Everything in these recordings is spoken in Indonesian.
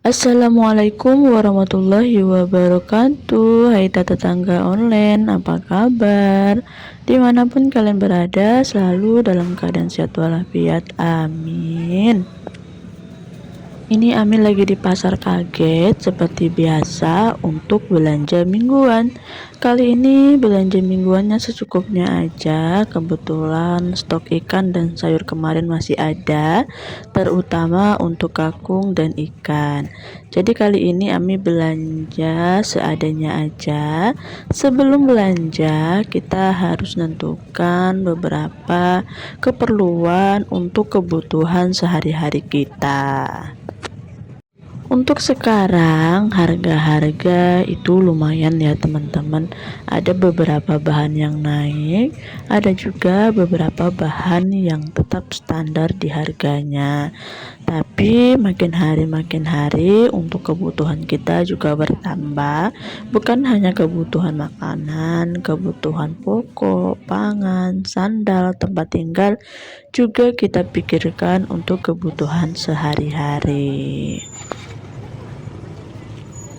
Assalamualaikum warahmatullahi wabarakatuh. Hai tetangga online, apa kabar? Dimanapun kalian berada, selalu dalam keadaan sehat walafiat, amin. Ini Amin lagi di pasar kaget seperti biasa untuk belanja mingguan. Kali ini belanja mingguannya secukupnya aja. Kebetulan stok ikan dan sayur kemarin masih ada, terutama untuk kakung dan ikan. Jadi kali ini Ami belanja seadanya aja. Sebelum belanja, kita harus menentukan beberapa keperluan untuk kebutuhan sehari-hari kita. Untuk sekarang harga-harga itu lumayan ya teman-teman. Ada beberapa bahan yang naik, ada juga beberapa bahan yang tetap standar di harganya. Tapi makin hari untuk kebutuhan kita juga bertambah. Bukan hanya kebutuhan makanan, kebutuhan pokok, pangan, sandal, tempat tinggal juga kita pikirkan untuk kebutuhan sehari-hari.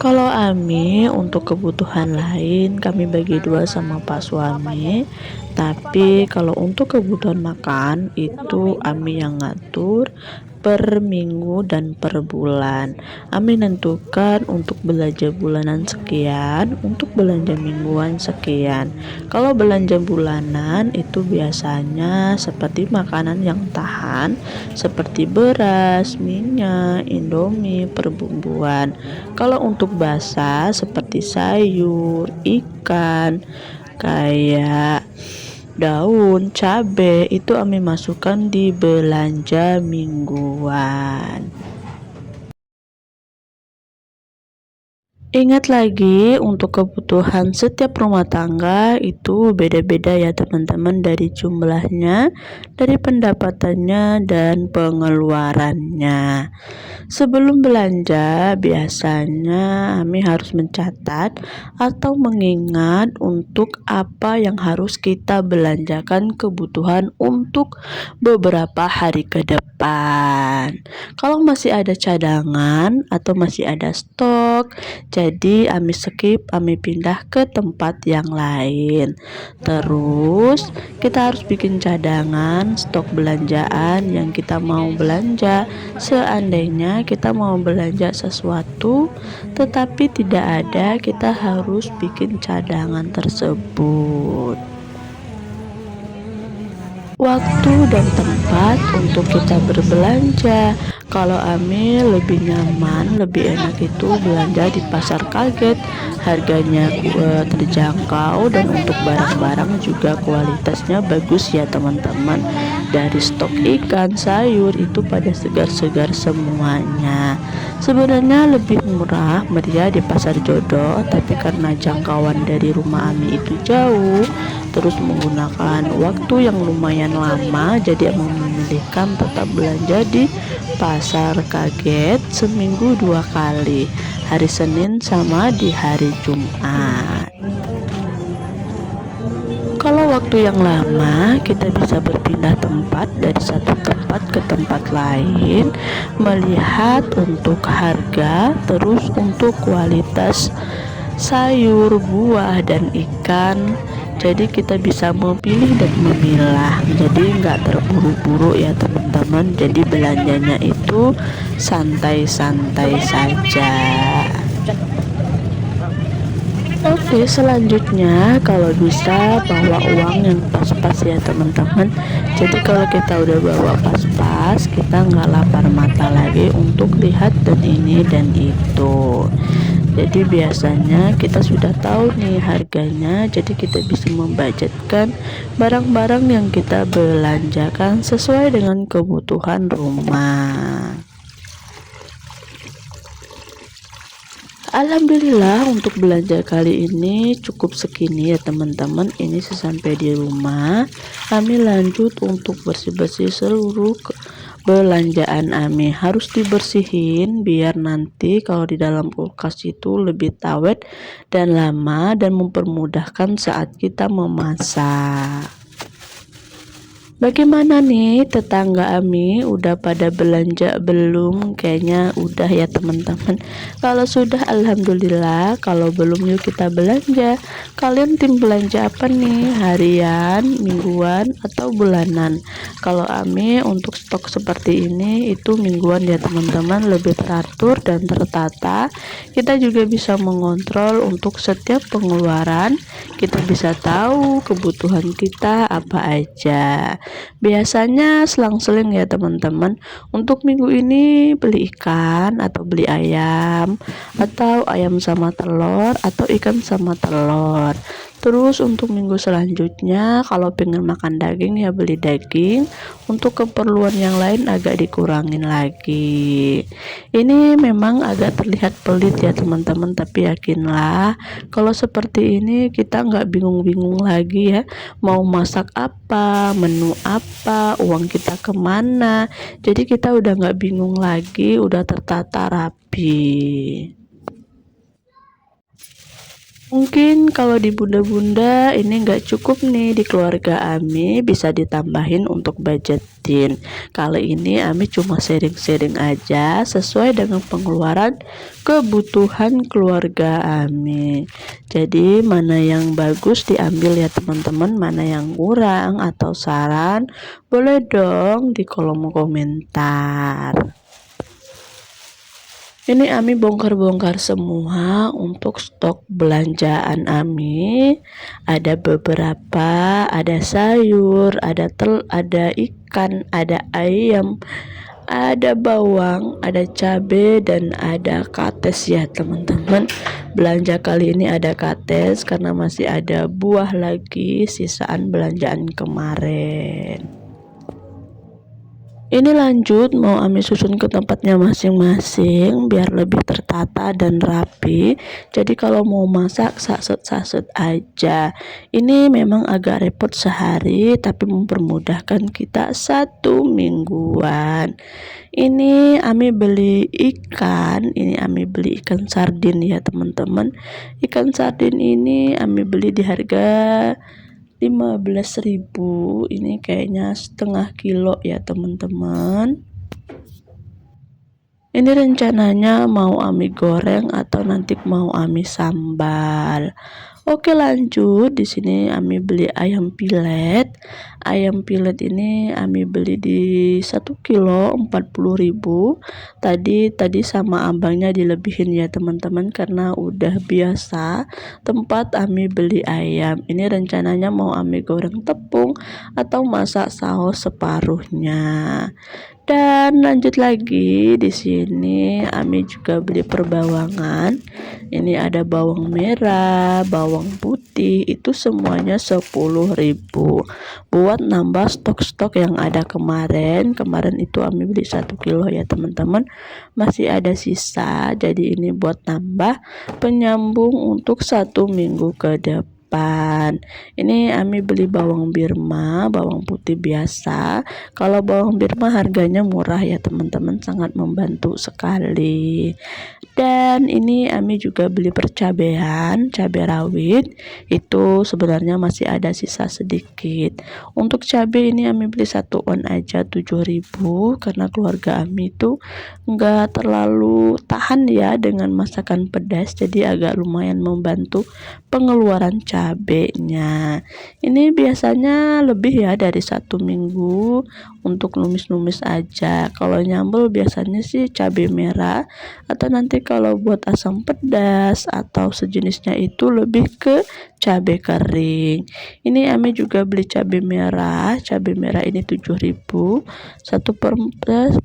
Kalau Ami untuk kebutuhan lain kami bagi dua sama Pak suami. Tapi kalau untuk kebutuhan makan itu Ami yang ngatur per minggu dan per bulan. Ami menentukan untuk belanja bulanan sekian, untuk belanja mingguan sekian. Kalau belanja bulanan itu biasanya seperti makanan yang tahan seperti beras, minyak, indomie, perbumbuan. Kalau untuk basah seperti sayur, ikan, kayak daun, cabai itu Ami masukkan di belanja mingguan. Ingat lagi untuk kebutuhan setiap rumah tangga itu beda-beda ya teman-teman, dari jumlahnya, dari pendapatannya dan pengeluarannya. Sebelum belanja biasanya Ami harus mencatat atau mengingat untuk apa yang harus kita belanjakan kebutuhan untuk beberapa hari ke depan. Kalau masih ada cadangan atau masih ada stok, jadi Ami skip, Ami pindah ke tempat yang lain. Terus kita harus bikin cadangan stok belanjaan yang kita mau belanja. Seandainya kita mau belanja sesuatu tetapi tidak ada, kita harus bikin cadangan tersebut. Waktu dan tempat untuk kita berbelanja. Kalau Ami lebih nyaman, lebih enak itu belanja di pasar kaget. Harganya terjangkau dan untuk barang-barang juga kualitasnya bagus ya teman-teman. Dari stok ikan, sayur itu pada segar-segar semuanya. Sebenarnya lebih murah meriah di pasar jodoh, tapi karena jangkauan dari rumah Ami itu jauh, terus menggunakan waktu yang lumayan lama, jadi memilihkan tetap belanja di pasar kaget seminggu 2 kali, hari Senin sama di hari Jumat. Kalau waktu yang lama kita bisa berpindah tempat dari satu tempat ke tempat lain, melihat untuk harga, terus untuk kualitas sayur, buah, dan ikan. Jadi kita bisa memilih dan memilah, jadi nggak terburu-buru ya teman-teman. Jadi belanjanya itu santai-santai saja. Oke, selanjutnya kalau bisa bawa uang yang pas-pas ya teman-teman. Jadi kalau kita udah bawa pas-pas, kita nggak lapar mata lagi untuk lihat dan ini dan itu. Jadi biasanya kita sudah tahu nih harganya, jadi kita bisa membudgetkan barang-barang yang kita belanjakan sesuai dengan kebutuhan rumah. Alhamdulillah untuk belanja kali ini cukup segini ya teman-teman. Ini sesampai di rumah kami lanjut untuk bersih-bersih seluruh belanjaan Ami. Harus dibersihin biar nanti kalau di dalam kulkas itu lebih awet dan lama dan mempermudahkan saat kita memasak. Bagaimana nih tetangga Ami, udah pada belanja belum? Kayaknya udah ya teman-teman. Kalau sudah alhamdulillah, kalau belum yuk kita belanja. Kalian tim belanja apa nih? Harian, mingguan, atau bulanan? Kalau Ami untuk stok seperti ini itu mingguan ya teman-teman, lebih teratur dan tertata. Kita juga bisa mengontrol untuk setiap pengeluaran. Kita bisa tahu kebutuhan kita apa aja. Biasanya selang-seling ya teman-teman. Untuk minggu ini beli ikan atau beli ayam, atau ayam sama telur, atau ikan sama telur. Terus untuk minggu selanjutnya kalau pengen makan daging ya beli daging. Untuk keperluan yang lain agak dikurangin lagi. Ini memang agak terlihat pelit ya teman-teman, tapi yakinlah kalau seperti ini kita nggak bingung-bingung lagi ya, mau masak apa, menu apa, uang kita kemana. Jadi kita udah nggak bingung lagi, udah tertata rapi. Mungkin kalau di bunda-bunda ini nggak cukup nih di keluarga Ami, bisa ditambahin untuk budgetin. Kali ini Ami cuma sharing-sharing aja sesuai dengan pengeluaran kebutuhan keluarga Ami. Jadi mana yang bagus diambil ya teman-teman, mana yang kurang atau saran boleh dong di kolom komentar. Ini Ami bongkar-bongkar semua untuk stok belanjaan Ami. Ada beberapa, ada sayur, ada ada ikan, ada ayam, ada bawang, ada cabai, dan ada kates ya teman-teman. Belanja kali ini ada kates karena masih ada buah lagi sisaan belanjaan kemarin. Ini lanjut mau Ami susun ke tempatnya masing-masing biar lebih tertata dan rapi. Jadi kalau mau masak saset-saset aja. Ini memang agak repot sehari tapi mempermudahkan kita 1 mingguan. Ini Ami beli ikan, ini Ami beli ikan sardin ya teman-teman. Ikan sardin ini Ami beli di harga 15.000. Ini kayaknya setengah kilo ya teman-teman. Ini rencananya mau Ami goreng atau nanti mau Ami sambal. Oke lanjut, di sini Ami beli ayam pilet. Ayam pilet ini Ami beli di 1 kilo 40.000. Tadi sama abangnya dilebihin ya teman-teman karena udah biasa tempat Ami beli ayam. Ini rencananya mau Ami goreng tepung atau masak saus separuhnya. Dan lanjut lagi, di sini Ami juga beli perbawangan. Ini ada bawang merah, bawang putih, itu semuanya 10.000 buat nambah stok-stok yang ada kemarin. Kemarin itu Ami beli 1 kilo ya teman-teman, masih ada sisa. Jadi ini buat nambah penyambung untuk 1 minggu ke depan. Ini Ami beli bawang Birma, bawang putih biasa. Kalau bawang Birma harganya murah ya teman-teman, sangat membantu sekali. Dan ini Ami juga beli percabean, cabai rawit. Itu sebenarnya masih ada sisa sedikit. Untuk cabai ini Ami beli 1 on aja 7.000 karena keluarga Ami itu enggak terlalu tahan ya dengan masakan pedas, jadi agak lumayan membantu pengeluaran cabenya. Ini biasanya lebih ya dari 1 minggu untuk numis-numis aja. Kalau nyambel biasanya sih cabai merah, atau nanti kalau buat asam pedas atau sejenisnya itu lebih ke cabai kering. Ini Ami juga beli cabai merah. Cabai merah ini 7.000.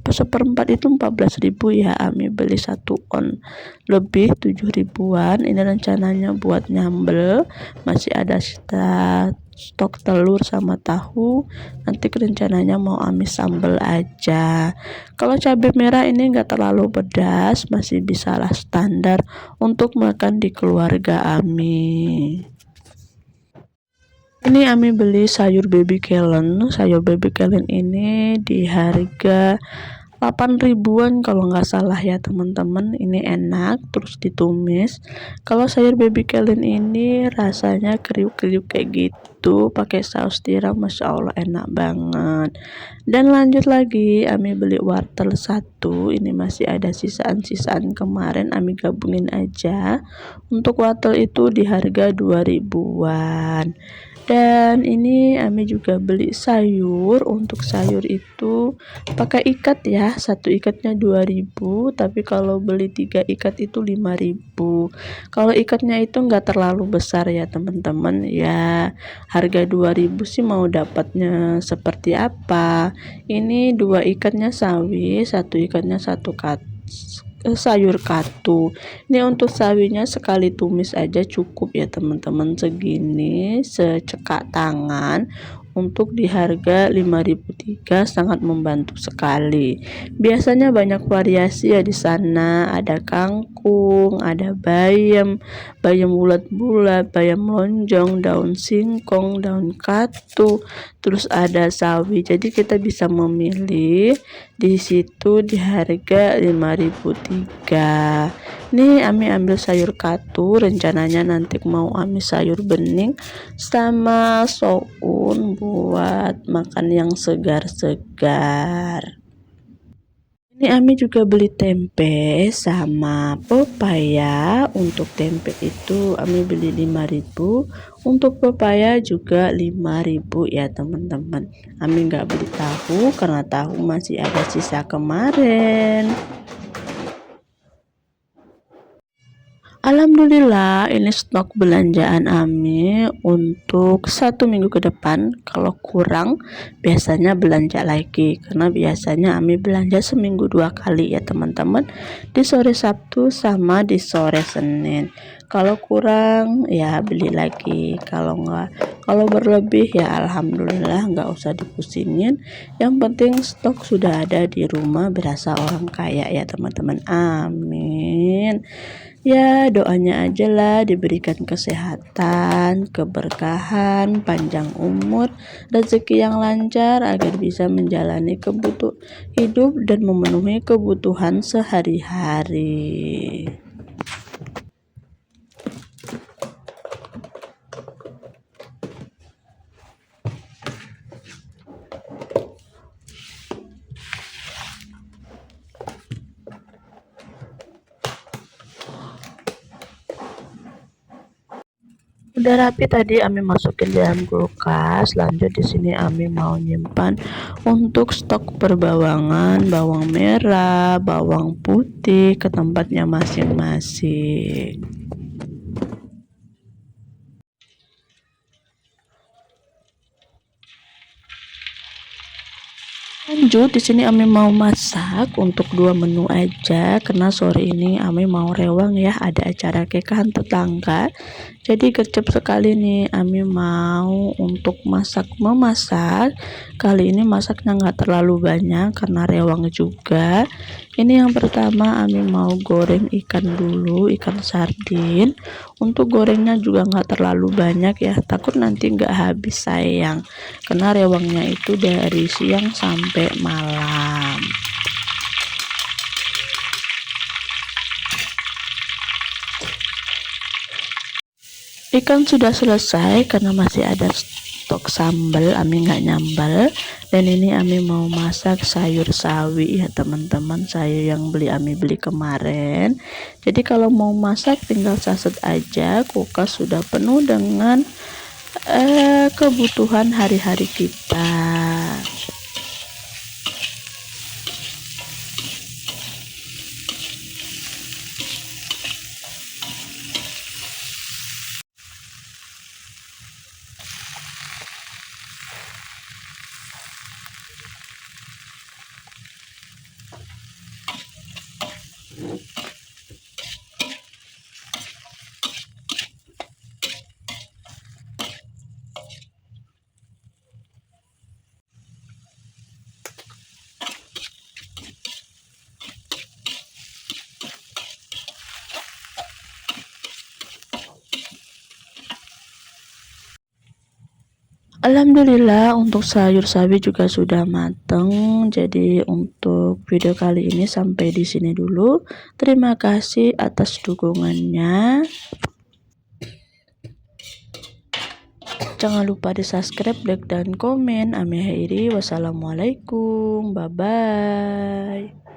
Seperempat itu 14.000 ya. Ami beli 1 on lebih 7.000-an. Ini rencananya buat nyambel, masih ada stok telur sama tahu. Nanti rencananya mau Ami sambal aja. Kalau cabai merah ini enggak terlalu pedas, masih bisa lah standar untuk makan di keluarga Ami. Ini Ami beli sayur baby kellen. Sayur baby kellen ini di harga 8 ribuan kalau nggak salah ya teman-teman. Ini enak terus ditumis. Kalau sayur baby kalen ini rasanya kriuk-kriuk kayak gitu, pakai saus tiram, masya Allah enak banget. Dan lanjut lagi, Ami beli wortel satu. Ini masih ada sisaan-sisaan kemarin, Ami gabungin aja. Untuk wortel itu di harga 2 ribuan. Dan ini Ami juga beli sayur. Untuk sayur itu pakai ikat ya, satu ikatnya 2 ribu, tapi kalau beli 3 ikat itu 5 ribu. Kalau ikatnya itu enggak terlalu besar ya teman-teman ya, harga 2 ribu sih mau dapatnya seperti apa. Ini 2 ikatnya sawi, satu ikatnya satu sayur katu. Ini untuk sawinya sekali tumis aja cukup ya teman-teman, segini secekak tangan. Untuk di harga 5.003 sangat membantu sekali. Biasanya banyak variasi ya di sana, ada kangkung, ada bayam, bayam bulat-bulat, bayam lonjong, daun singkong, daun katu, terus ada sawi. Jadi kita bisa memilih di situ di harga 5.003. Nih Ami ambil sayur katu, rencananya nanti mau Ami sayur bening sama soun buat makan yang segar-segar. Ini Ami juga beli tempe sama pepaya. Untuk tempe itu Ami beli 5 ribu, untuk pepaya juga 5 ribu ya teman-teman. Ami nggak beli tahu karena tahu masih ada sisa kemarin. Alhamdulillah, ini stok belanjaan Ami untuk 1 minggu ke depan. Kalau kurang biasanya belanja lagi, karena biasanya Ami belanja seminggu 2 kali ya teman-teman, di sore Sabtu sama di sore Senin. Kalau kurang ya beli lagi, kalau berlebih ya alhamdulillah nggak usah dipusingin. Yang penting stok sudah ada di rumah, berasa orang kaya ya teman-teman. Amin. Ya, doanya aja lah diberikan kesehatan, keberkahan, panjang umur, rezeki yang lancar agar bisa menjalani hidup dan memenuhi kebutuhan sehari-hari. Udah rapi tadi Ami masukin dalam kulkas. Lanjut di sini Ami mau nyimpan untuk stok perbawangan, bawang merah, bawang putih ke tempatnya masing-masing. Lanjut di sini Ami mau masak untuk 2 menu aja, karena sore ini Ami mau rewang ya, ada acara nikahan tetangga. Jadi gercep sekali nih Ami mau untuk memasak. Kali ini masaknya nggak terlalu banyak karena rewang juga. Ini yang pertama Ami mau goreng ikan dulu, ikan sardin. Untuk gorengnya juga nggak terlalu banyak ya, takut nanti nggak habis sayang, karena rewangnya itu dari siang sampai malam. Ikan sudah selesai karena masih ada stok sambal, Ami nggak nyambal. Dan ini Ami mau masak sayur sawi ya teman-teman, sayur yang Ami beli kemarin. Jadi kalau mau masak tinggal saset aja, kulkas sudah penuh dengan kebutuhan hari-hari kita. Alhamdulillah untuk sayur sawi juga sudah mateng. Jadi untuk video kali ini sampai di sini dulu. Terima kasih atas dukungannya. Jangan lupa di subscribe, like, dan komen. Wassalamualaikum. Bye bye.